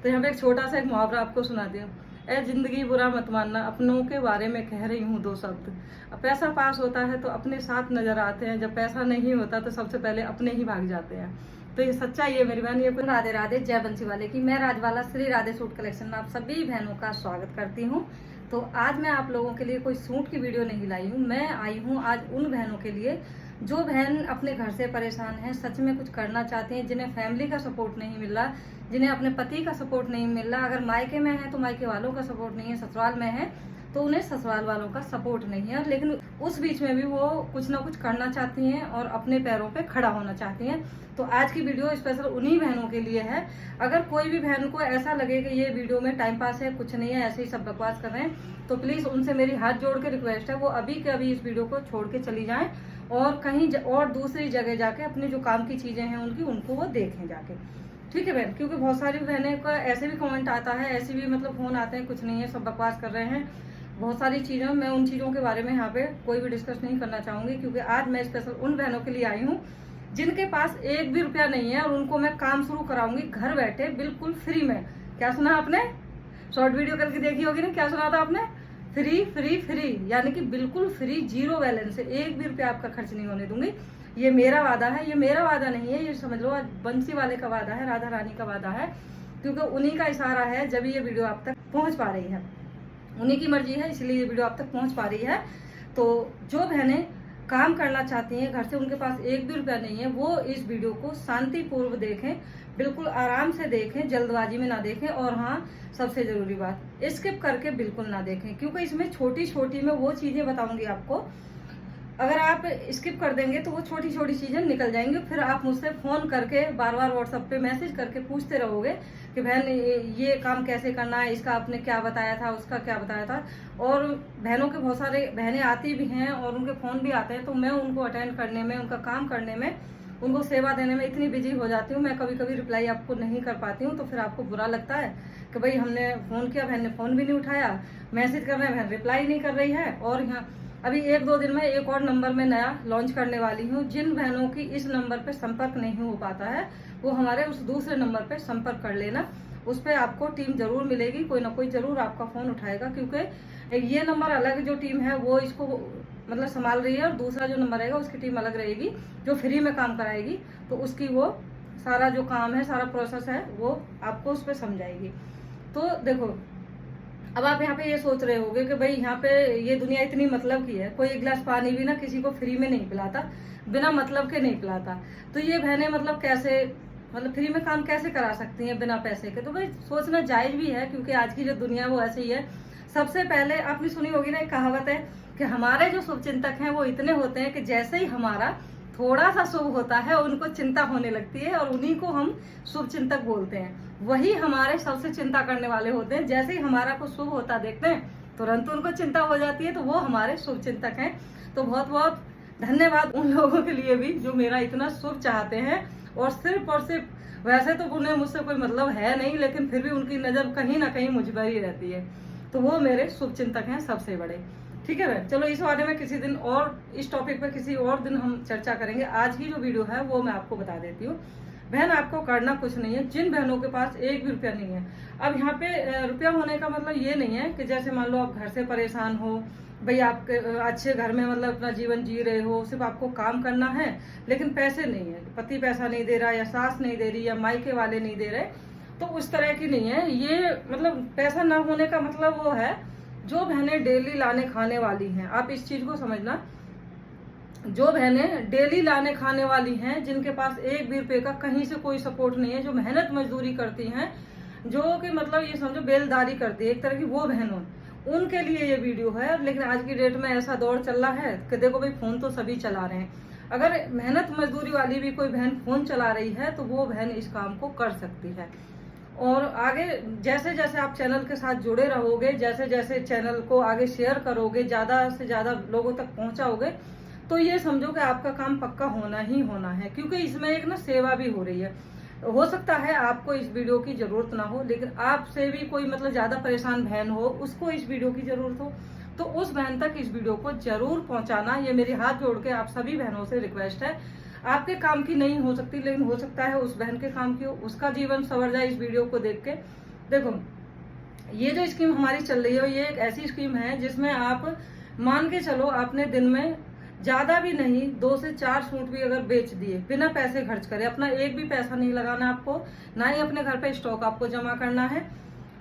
तो यहाँ पे एक छोटा सा एक मुहावरा आपको सुनाती हूँ। ए जिंदगी बुरा मत मानना, अपनों के बारे में कह रही हूँ दो शब्द। अब पैसा पास होता है तो अपने साथ नजर आते हैं, जब पैसा नहीं होता तो सबसे पहले अपने ही भाग जाते हैं। तो ये सच्चाई है मेरी बहन। ये राधे राधे, जय बंसी वाले की। मैं राजवाला श्री राधे सूट कलेक्शन में आप सभी बहनों का स्वागत करती हूँ। तो आज मैं आप लोगों के लिए कोई सूट की वीडियो नहीं लाई हूँ। मैं आई हूँ आज उन बहनों के लिए जो बहन अपने घर से परेशान है, सच में कुछ करना चाहती हैं, जिन्हें फैमिली का सपोर्ट नहीं मिल रहा, जिन्हें अपने पति का सपोर्ट नहीं मिल रहा। अगर मायके में है तो मायके वालों का सपोर्ट नहीं है, ससुराल में है तो उन्हें ससुराल वालों का सपोर्ट नहीं है, लेकिन उस बीच में भी वो कुछ ना कुछ करना चाहती हैं और अपने पैरों पे खड़ा होना चाहती हैं। तो आज की वीडियो स्पेशल उन्हीं बहनों के लिए है। अगर कोई भी बहन को ऐसा लगे कि ये वीडियो में टाइम पास है, कुछ नहीं है, ऐसे ही सब बकवास कर रहे हैं, तो प्लीज उनसे मेरी हाथ जोड़ के रिक्वेस्ट है, वो अभी के अभी इस वीडियो को छोड़ के चली जाएं और कहीं और दूसरी जगह जाके अपनी जो काम की चीजें हैं उनको वो देखें जाके। ठीक है बहन, क्योंकि बहुत सारी बहनें का ऐसे भी कमेंट आता है, ऐसे भी मतलब फोन आते हैं, कुछ नहीं है, सब बकवास कर रहे हैं, बहुत सारी चीजें। मैं उन चीजों के बारे में यहाँ पे कोई भी डिस्कस नहीं करना चाहूंगी, क्योंकि आज मैं स्पेशल उन बहनों के लिए आई हूँ जिनके पास एक भी रुपया नहीं है और उनको मैं काम शुरू कराऊंगी घर बैठे बिल्कुल फ्री में। क्या सुना आपने? शॉर्ट वीडियो करके देखी होगी ना, क्या सुना था आपने? फ्री फ्री फ्री, यानी कि बिल्कुल फ्री, जीरो बैलेंस से, एक भी रुपया आपका खर्च नहीं होने दूंगी। ये मेरा वादा है, ये मेरा वादा नहीं है, ये समझ लो बंसी वाले का वादा है, राधा रानी का वादा है, क्योंकि उन्हीं का इशारा है जब ये वीडियो आप तक पहुंच पा रही है, उन्हीं की मर्जी है, इसलिए ये वीडियो आप तक पहुंच पा रही है। तो जो बहनें काम करना चाहती हैं, घर से उनके पास एक भी रुपया नहीं है, वो इस वीडियो को शांतिपूर्व देखें, बिल्कुल आराम से देखें, जल्दबाजी में ना देखें। और हाँ, सबसे जरूरी बात, स्किप करके बिल्कुल ना देखें, क्योंकि इसमें छोटी छोटी मैं वो चीजें बताऊंगी आपको, अगर आप स्किप कर देंगे तो वो छोटी छोटी चीजें निकल जाएंगी। फिर आप मुझसे फोन करके बार बार व्हाट्सएप पे मैसेज करके पूछते रहोगे कि बहन ये काम कैसे करना है, इसका आपने क्या बताया था, उसका क्या बताया था। और बहनों के बहुत सारे बहनें आती भी हैं और उनके फोन भी आते हैं, तो मैं उनको अटेंड करने में, उनका काम करने में, उनको सेवा देने में इतनी बिजी हो जाती हूँ, मैं कभी कभी रिप्लाई आपको नहीं कर पाती हूँ। तो फिर आपको बुरा लगता है कि भाई हमने फोन किया, बहन ने फोन भी नहीं उठाया, मैसेज कर रहे हैं, बहन रिप्लाई नहीं कर रही है। और यहाँ अभी एक दो दिन में एक और नंबर में नया लॉन्च करने वाली हूँ। जिन बहनों की इस नंबर पे संपर्क नहीं हो पाता है, वो हमारे उस दूसरे नंबर पे संपर्क कर लेना, उस पर आपको टीम जरूर मिलेगी, कोई ना कोई जरूर आपका फोन उठाएगा, क्योंकि ये नंबर अलग जो टीम है वो इसको मतलब संभाल रही है, और दूसरा जो नंबर रहेगा उसकी टीम अलग रहेगी जो फ्री में काम कराएगी, तो उसकी वो सारा जो काम है, सारा प्रोसेस है, वो आपको उस पर समझाएगी। तो देखो, अब आप यहाँ पे ये सोच रहे होगे कि भाई यहाँ पे ये दुनिया इतनी मतलब की है, कोई एक गिलास पानी भी ना किसी को फ्री में नहीं पिलाता, बिना मतलब के नहीं पिलाता। तो ये बहनें मतलब कैसे, मतलब फ्री में काम कैसे करा सकती हैं बिना पैसे के? तो भाई सोचना जायज भी है, क्योंकि आज की जो दुनिया वो ऐसे ही है। सबसे पहले आपने सुनी होगी ना, एक कहावत है कि हमारे जो शुभचिंतक हैं वो इतने होते हैं कि जैसे ही हमारा थोड़ा सा शुभ होता है उनको चिंता होने लगती है, और उन्हीं को हम शुभ चिंतक बोलते हैं। वही हमारे सबसे चिंता करने वाले होते हैं, जैसे ही हमारा कुछ शुभ होता देखते हैं तुरंत उनको चिंता हो जाती है, तो वो हमारे शुभ चिंतक हैं। तो बहुत बहुत धन्यवाद उन लोगों के लिए भी जो मेरा इतना शुभ चाहते हैं, और सिर्फ वैसे तो उन्हें मुझसे कोई मतलब है नहीं, लेकिन फिर भी उनकी नजर कहीं ना कहीं मुझ पर ही रहती है, तो वो मेरे शुभ चिंतक हैं सबसे बड़े। ठीक है बहन, चलो इस बारे में किसी दिन और, इस टॉपिक पे किसी और दिन हम चर्चा करेंगे। आज की जो वीडियो है वो मैं आपको बता देती हूँ। बहन आपको करना कुछ नहीं है, जिन बहनों के पास एक भी रुपया नहीं है। अब यहाँ पे रुपया होने का मतलब ये नहीं है कि जैसे मान लो आप घर से परेशान हो, भाई आप अच्छे घर में मतलब अपना जीवन जी रहे हो, सिर्फ आपको काम करना है लेकिन पैसे नहीं है, पति पैसा नहीं दे रहा, या सास नहीं दे रही, या मायके वाले नहीं दे रहे, तो उस तरह की नहीं है ये। मतलब पैसा ना होने का मतलब वो है जो बहनें डेली लाने खाने वाली हैं, आप इस चीज को समझना, जो बहनें डेली लाने खाने वाली हैं, जिनके पास एक भी रुपये का कहीं से कोई सपोर्ट नहीं है, जो मेहनत मजदूरी करती हैं, जो कि मतलब ये समझो बेलदारी करती है एक तरह की, वो बहनों, उनके लिए ये वीडियो है। लेकिन आज की डेट में ऐसा दौर चल रहा है कि देखो भाई फोन तो सभी चला रहे हैं, अगर मेहनत मजदूरी वाली भी कोई बहन फोन चला रही है तो वो बहन इस काम को कर सकती है। और आगे जैसे जैसे आप चैनल के साथ जुड़े रहोगे, जैसे जैसे चैनल को आगे शेयर करोगे, ज्यादा से ज्यादा लोगों तक पहुंचाओगे, तो ये समझो कि आपका काम पक्का होना ही होना है, क्योंकि इसमें एक ना सेवा भी हो रही है। हो सकता है आपको इस वीडियो की जरूरत ना हो, लेकिन आपसे भी कोई मतलब ज्यादा परेशान बहन हो, उसको इस वीडियो की जरूरत हो, तो उस बहन तक इस वीडियो को जरूर पहुंचाना। ये मेरी हाथ जोड़ के आप सभी बहनों से रिक्वेस्ट है। आपके काम की नहीं हो सकती, लेकिन हो सकता है उस बहन के काम की हो, उसका जीवन संवर जाए इस वीडियो को देख के। देखो, ये जो स्कीम हमारी चल रही है ये एक ऐसी स्कीम है जिसमें आप मान के चलो आपने दिन में ज्यादा भी नहीं 2 से 4 सूट भी अगर बेच दिए बिना पैसे खर्च करे, अपना एक भी पैसा नहीं लगाना आपको, ना ही अपने घर पे स्टॉक आपको जमा करना है,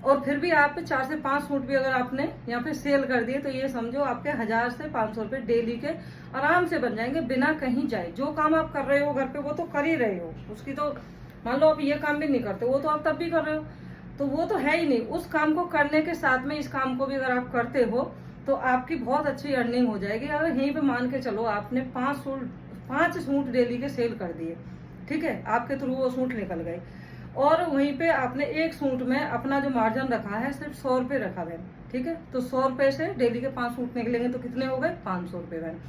और फिर भी आप 4 से 5 सूट भी अगर आपने यहाँ पे सेल कर दिए तो ये समझो आपके 1000 से 500 रुपए डेली के आराम से बन जाएंगे बिना कहीं जाए। जो काम आप कर रहे हो घर पे वो तो कर ही रहे हो, उसकी तो मान लो आप ये काम भी नहीं करते वो तो आप तब भी कर रहे हो, तो वो तो है ही नहीं। उस काम को करने के साथ में इस काम को भी अगर आप करते हो तो आपकी बहुत अच्छी अर्निंग हो जाएगी। अगर यहीं पे मान के चलो आपने 5 सूट डेली के सेल कर दिए, ठीक है, आपके थ्रू वो सूट निकल गए, और वहीं पे आपने एक सूट में अपना जो मार्जिन रखा है सिर्फ 100 रुपए रखा है, ठीक है, तो 100 रुपए से डेली के 5 सूट निकलेंगे तो कितने हो गए 500 रुपए बहन।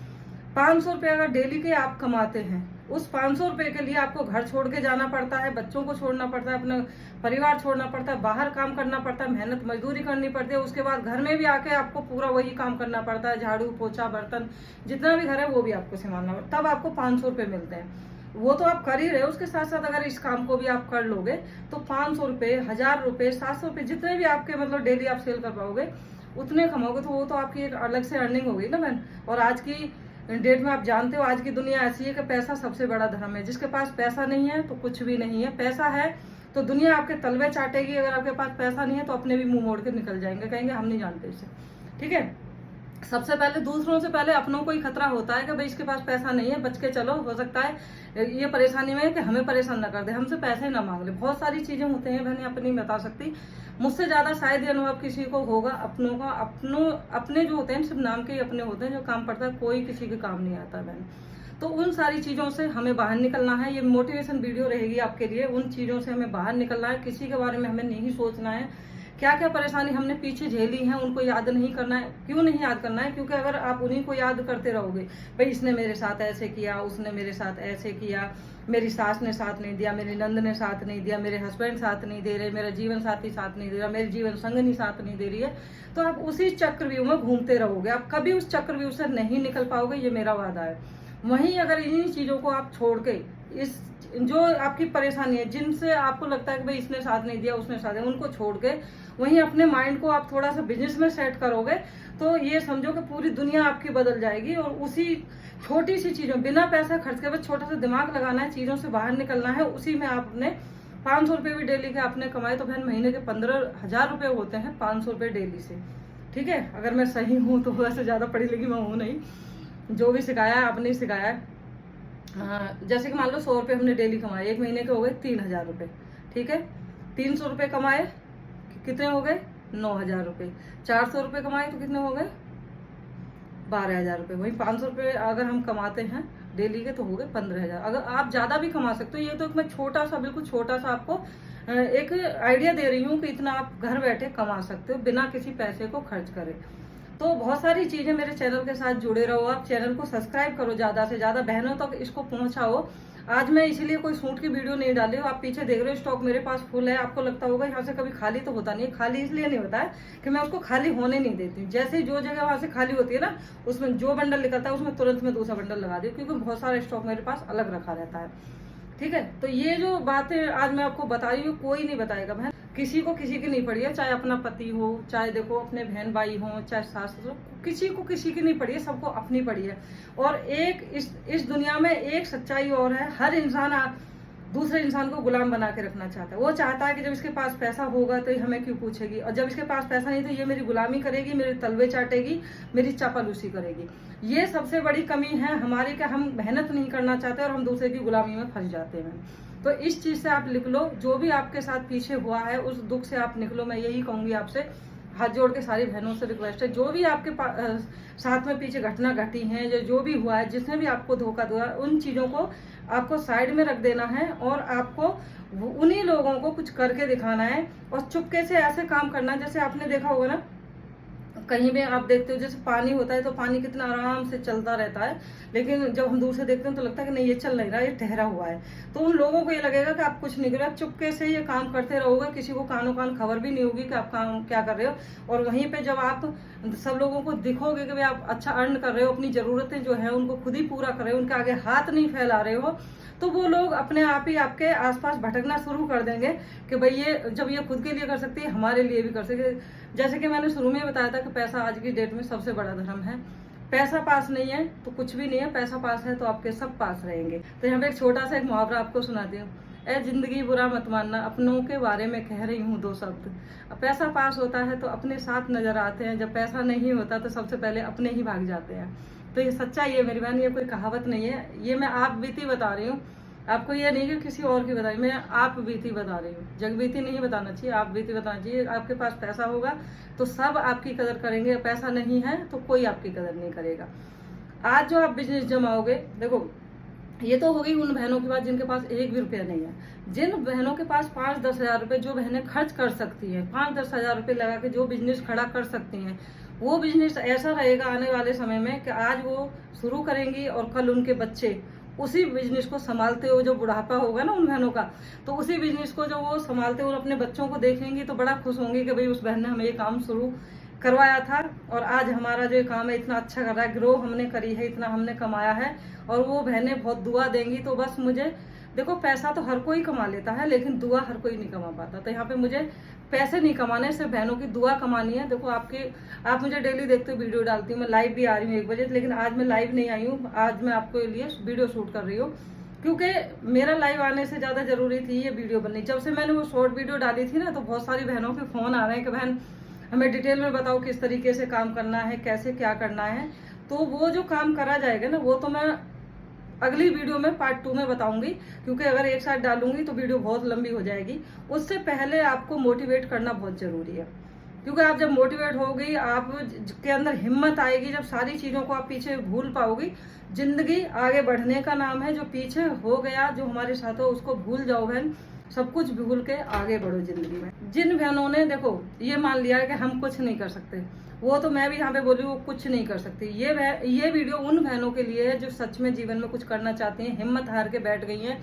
500 रुपए अगर डेली के आप कमाते हैं, उस 500 रुपए के लिए आपको घर छोड़ के जाना पड़ता है, बच्चों को छोड़ना पड़ता है, अपना परिवार छोड़ना पड़ता है, बाहर काम करना पड़ता है, मेहनत मजदूरी करनी पड़ती है, उसके बाद घर में भी आके आपको पूरा वही काम करना पड़ता है, झाड़ू पोछा बर्तन जितना भी घर है वो भी आपको संभालना पड़ता है, तब आपको 500 रुपए मिलते हैं। वो तो आप कर ही रहे हो, उसके साथ साथ अगर इस काम को भी आप कर लोगे तो 500 रुपए, 1000 रुपए, 700 रुपए, जितने भी आपके मतलब डेली आप सेल कर पाओगे उतने कमाओगे, तो वो तो आपकी एक अलग से अर्निंग हो गई ना बहन। और आज की डेट में आप जानते हो आज की दुनिया ऐसी है कि पैसा सबसे बड़ा धर्म है। जिसके पास पैसा नहीं है तो कुछ भी नहीं है, पैसा है तो दुनिया आपके तलवे चाटेगी, अगर आपके पास पैसा नहीं है तो अपने भी मुंह मोड़ के निकल जाएंगे, कहेंगे हम नहीं जानते इसे, ठीक है। सबसे पहले दूसरों से पहले अपनों को ही खतरा होता है कि भाई इसके पास पैसा नहीं है, बच के चलो, हो सकता है ये परेशानी में है कि हमें परेशान ना कर दे, हमसे पैसे ना मांग ले। बहुत सारी चीजें होते हैं बहन, अपनी बता सकती, मुझसे ज्यादा शायद ये अनुभव किसी को होगा। अपनों का अपने जो होते हैं सिर्फ नाम के ही अपने होते हैं, जो काम पड़ता है कोई किसी के काम नहीं आता बहन। तो उन सारी चीजों से हमें बाहर निकलना है, ये मोटिवेशन वीडियो रहेगी आपके लिए। उन चीजों से हमें बाहर निकलना है, किसी के बारे में हमें नहीं सोचना है, क्या क्या परेशानी हमने पीछे झेली है उनको याद नहीं करना है। क्यों नहीं याद करना है? क्योंकि अगर आप उन्हीं को याद करते रहोगे, भाई इसने मेरे साथ ऐसे किया, उसने मेरे साथ ऐसे किया, मेरी सास ने साथ नहीं दिया, मेरी नंद ने साथ नहीं दिया, मेरे हस्बैंड साथ नहीं दे रहे, मेरा जीवन साथी साथ नहीं दे रहा, मेरी जीवन संगनी साथ नहीं दे रही है, तो आप उसी चक्रव्यूह में घूमते रहोगे, आप कभी उस चक्रव्यूह से नहीं निकल पाओगे, ये मेरा वादा है। वहीं अगर इन्हीं चीजों को आप छोड़ के, इस जो आपकी परेशानी है, जिनसे आपको लगता है कि भाई इसने साथ नहीं दिया, उसने साथ दिया, उनको छोड़ के वहीं अपने माइंड को आप थोड़ा सा बिजनेस में सेट करोगे, तो ये समझो कि पूरी दुनिया आपकी बदल जाएगी। और उसी छोटी सी चीजों, बिना पैसा खर्च के, बस छोटा सा दिमाग लगाना है, चीजों से बाहर निकलना है, उसी में आप अपने 500 रुपए भी डेली के आपने कमाए तो बहन महीने के 15,000 रुपए होते हैं 500 रुपए डेली से, ठीक है। अगर मैं सही हूँ तो, वैसे ज्यादा पढ़ी लिखी मैं हूँ नहीं, जो भी सिखाया है आपने ही सिखाया है। जैसे कि मान लो 100 रुपए हमने डेली कमाए, एक महीने के हो गए 3,000 रुपए, ठीक है। 300 रुपए कमाए, कितने हो गए 9,000 रुपए। 400 रुपए कमाए तो कितने हो गए 12,000 रुपए। वही 500 रुपए अगर हम कमाते हैं डेली के तो हो गए 15,000। अगर आप ज्यादा भी कमा सकते हो, ये तो मैं छोटा सा, बिल्कुल छोटा सा आपको एक आइडिया दे रही हूँ कि इतना आप घर बैठे कमा सकते हो बिना किसी पैसे को खर्च करे। तो बहुत सारी चीजें, मेरे चैनल के साथ जुड़े रहो, आप चैनल को सब्सक्राइब करो, ज्यादा से ज्यादा बहनों तक इसको पहुंचाओ। आज मैं इसीलिए कोई सूट की वीडियो नहीं डाली हूँ, आप पीछे देख रहे हो स्टॉक मेरे पास फुल है। आपको लगता होगा यहाँ से कभी खाली तो होता नहीं है, खाली इसलिए नहीं होता है कि मैं उसको खाली होने नहीं देती। जैसे जो जगह वहां से खाली होती है ना, उसमें जो बंडल निकलता है उसमें तुरंत में दूसरा बंडल लगा दी, क्योंकि बहुत सारा स्टॉक मेरे पास अलग रखा रहता है, ठीक है। तो ये जो बातें आज मैं आपको बता रही हूँ कोई नहीं बताएगा बहन, किसी को किसी की नहीं पड़ी है, चाहे अपना पति हो, चाहे देखो अपने बहन भाई हो, चाहे सास ससुर, किसी को किसी की नहीं पड़ी है, सबको अपनी पड़ी है। और एक इस दुनिया में एक सच्चाई और है, हर इंसान दूसरे इंसान को गुलाम बना के रखना चाहता है। वो चाहता है कि जब इसके पास पैसा होगा तो ये हमें क्यों पूछेगी, और जब इसके पास पैसा नहीं तो ये मेरी गुलामी करेगी, मेरे तलवे चाटेगी, मेरी चापालूसी करेगी। ये सबसे बड़ी कमी है हमारी, कि हम मेहनत नहीं करना चाहते और हम दूसरे की गुलामी में फंस जाते हैं। तो इस चीज से आप लिख लो, जो भी आपके साथ पीछे हुआ है उस दुख से आप निकलो। मैं यही कहूंगी आपसे, हाथ जोड़ के सारी बहनों से रिक्वेस्ट है, जो भी आपके साथ में पीछे घटना घटी है, जो भी हुआ है, जिसने भी आपको धोखा दिया, उन चीजों को आपको साइड में रख देना है और आपको उन्हीं लोगों को कुछ करके दिखाना है और चुपके से ऐसे काम करना है। जैसे आपने देखा होगा ना, कहीं भी आप देखते हो जैसे पानी होता है तो पानी कितना आराम से चलता रहता है, लेकिन जब हम दूर से देखते हैं तो लगता है कि नहीं ये चल नहीं रहा, ये ठहरा हुआ है। तो उन लोगों को ये लगेगा कि आप कुछ नहीं कर रहे, आप चुपके से ये काम करते रहोगे, किसी को कानों कान खबर भी नहीं होगी कि आप काम क्या कर रहे हो। और वहीं पे जब आप सब लोगों को दिखोगे कि भाई आप अच्छा अर्न कर रहे हो, अपनी जरूरतें जो है उनको खुद ही पूरा कर रहे हो, उनके आगे हाथ नहीं फैला रहे हो, तो वो लोग अपने आप ही आपके आसपास भटकना शुरू कर देंगे कि भाई ये जब ये खुद के लिए कर सकती है, हमारे लिए भी कर सकती है। जैसे कि मैंने शुरू में बताया था कि पैसा आज की डेट में सबसे बड़ा धर्म है। पैसा पास नहीं है तो कुछ भी नहीं है, पैसा पास है तो आपके सब पास रहेंगे। तो यहाँ पे एक छोटा सा एक मुहावरा आपको सुनाती हूँ। ए जिंदगी बुरा मत मानना, अपनों के बारे में कह रही हूँ दो शब्द। पैसा पास होता है तो अपने साथ नजर आते हैं, जब पैसा नहीं होता तो सबसे पहले अपने ही भाग जाते हैं। तो ये सच्चाई है मेरी बहन, ये कोई कहावत नहीं है, ये मैं आप बीती बता रही हूँ। आपको ये नहीं कि किसी और की बताई, मैं आप बीती बता रही हूँ। जग बीती नहीं बताना चाहिए, आप बीती बताना चाहिए। आपके पास पैसा होगा तो सब आपकी कदर करेंगे, पैसा नहीं है तो कोई आपकी कदर नहीं करेगा। आज जो आप बिजनेस जमाओगे, देखो ये तो होगी उन बहनों की बात जिनके पास एक भी रुपया नहीं है। जिन बहनों के पास 5-10 हजार रुपए जो बहनें खर्च कर सकती हैं, 5-10 हजार रुपए लगा के जो बिजनेस खड़ा कर सकती हैं, वो बिजनेस ऐसा रहेगा आने वाले समय में कि आज वो शुरू करेंगी और कल उनके बच्चे उसी बिजनेस को संभालते हुए, जो बुढ़ापा होगा ना उन बहनों का, तो उसी बिजनेस को जो वो संभालते हुए अपने बच्चों को देखेंगी तो बड़ा खुश होंगी कि भाई उस बहन ने हमें ये काम शुरू करवाया था और आज हमारा जो काम है इतना अच्छा कर रहा है, ग्रो हमने करी है, इतना हमने कमाया है। और वो बहनें बहुत दुआ देंगी। तो बस मुझे देखो, पैसा तो हर कोई कमा लेता है लेकिन दुआ हर कोई नहीं कमा पाता। तो यहाँ पे मुझे पैसे नहीं कमाने, सिर्फ बहनों की दुआ कमानी है। देखो आप मुझे डेली देखते हो, वीडियो डालती हूँ, मैं लाइव भी आ रही हूँ 1 बजे, लेकिन आज मैं लाइव नहीं आई हूँ। आज मैं आपके लिए वीडियो शूट कर रही हूँ क्योंकि मेरा लाइव आने से ज़्यादा जरूरी थी ये वीडियो बननी। जब से मैंने वो शॉर्ट वीडियो डाली थी ना, तो बहुत सारी बहनों के फ़ोन आ रहे हैं कि बहन हमें डिटेल में बताओ किस तरीके से काम करना है, कैसे क्या करना है। तो वो जो काम करा जाएगा ना, वो तो मैं अगली वीडियो में पार्ट 2 में बताऊंगी, क्योंकि अगर एक साथ डालूंगी तो वीडियो बहुत लंबी हो जाएगी। उससे पहले आपको मोटिवेट करना बहुत जरूरी है, क्योंकि आप जब मोटिवेट होगी, आप के अंदर हिम्मत आएगी, जब सारी चीजों को आप पीछे भूल पाओगी। जिंदगी आगे बढ़ने का नाम है, जो पीछे हो गया, जो हमारे साथ हो, उसको भूल जाओ बहन, सब कुछ भूल के आगे बढ़ो जिंदगी में। जिन बहनों ने देखो ये मान लिया है कि हम कुछ नहीं कर सकते, वो तो मैं भी यहाँ पे बोली वो कुछ नहीं कर सकती। ये वीडियो उन बहनों के लिए है जो सच में जीवन में कुछ करना चाहती हैं, हिम्मत हार के बैठ गई हैं,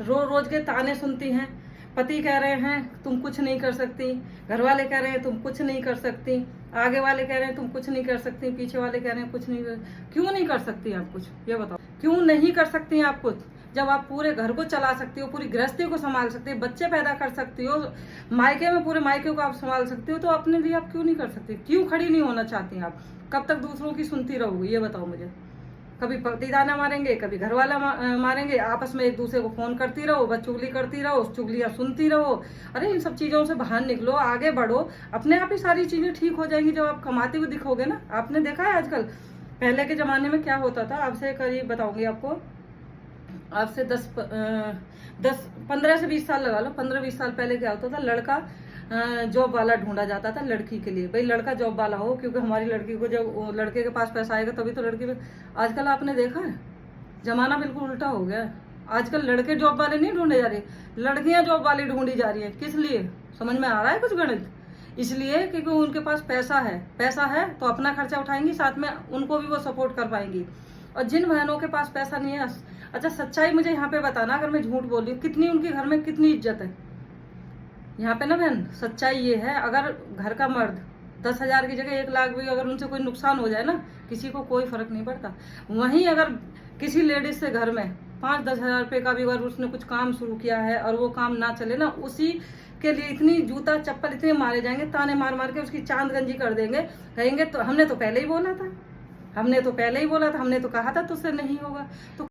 रोज रोज के ताने सुनती हैं। पति कह रहे हैं तुम कुछ नहीं कर सकती, घर वाले कह रहे हैं तुम कुछ नहीं कर सकती, आगे वाले कह रहे हैं तुम कुछ नहीं कर सकती, पीछे वाले कह रहे हैं कुछ नहीं क्यों नहीं कर सकती आप कुछ? ये बताओ, क्यों नहीं कर सकती आप कुछ? जब आप पूरे घर को चला सकती हो, पूरी गृहस्थी को संभाल सकती हो, बच्चे पैदा कर सकती हो, मायके में पूरे मायके को आप संभाल सकती हो, तो अपने लिए आप क्यों नहीं कर सकती? क्यों खड़ी नहीं होना चाहती आप? कब तक दूसरों की सुनती रहोगी? ये बताओ मुझे। कभी पति दाना मारेंगे, कभी घर वाला मारेंगे, आपस में एक दूसरे को फोन करती रहो, बस चुगली करती रहो, चुगलियां सुनती रहो। अरे इन सब चीजों से बाहर निकलो, आगे बढ़ो, अपने आप ही सारी चीजें ठीक हो जाएंगी जब आप कमाते हुए दिखोगे ना। आपने देखा है आजकल, पहले के जमाने में क्या होता था, आपसे करीब बताऊंगी आपको, आपसे 15 से 20 साल लगा लो, 15-20 साल पहले क्या होता था, लड़का जॉब वाला ढूंढा जाता था लड़की के लिए। भाई लड़का जॉब वाला हो, क्योंकि हमारी लड़की को जब लड़के के पास पैसा आएगा तभी तो लड़की। आजकल आपने देखा है जमाना बिल्कुल उल्टा हो गया है। आजकल लड़के जॉब वाले नहीं ढूंढे जा रहे, लड़कियां जॉब वाली ढूंढी जा रही है। किस लिए? समझ में आ रहा है कुछ गणित? इसलिए क्योंकि उनके पास पैसा है तो अपना खर्चा उठाएंगी, साथ में उनको भी वो सपोर्ट कर पाएंगी। और जिन बहनों के पास पैसा नहीं है, अच्छा सच्चाई मुझे यहाँ पे बताना, अगर मैं झूठ बोल रही हूँ, कितनी उनके घर में कितनी इज्जत है यहाँ पे ना बहन। सच्चाई ये है, अगर घर का मर्द 10 हजार की जगह 1 लाख भी अगर उनसे कोई नुकसान हो जाए ना, किसी को कोई फर्क नहीं पड़ता। वहीं अगर किसी लेडीज से घर में 5-10 हजार रुपये का भी अगर उसने कुछ काम शुरू किया है और वो काम ना चले ना, उसी के लिए इतनी जूता चप्पल इतने मारे जाएंगे, ताने मार मार के उसकी चांद गंजी कर देंगे। कहेंगे तो हमने तो पहले ही बोला था, हमने तो कहा था तुझसे नहीं होगा। तो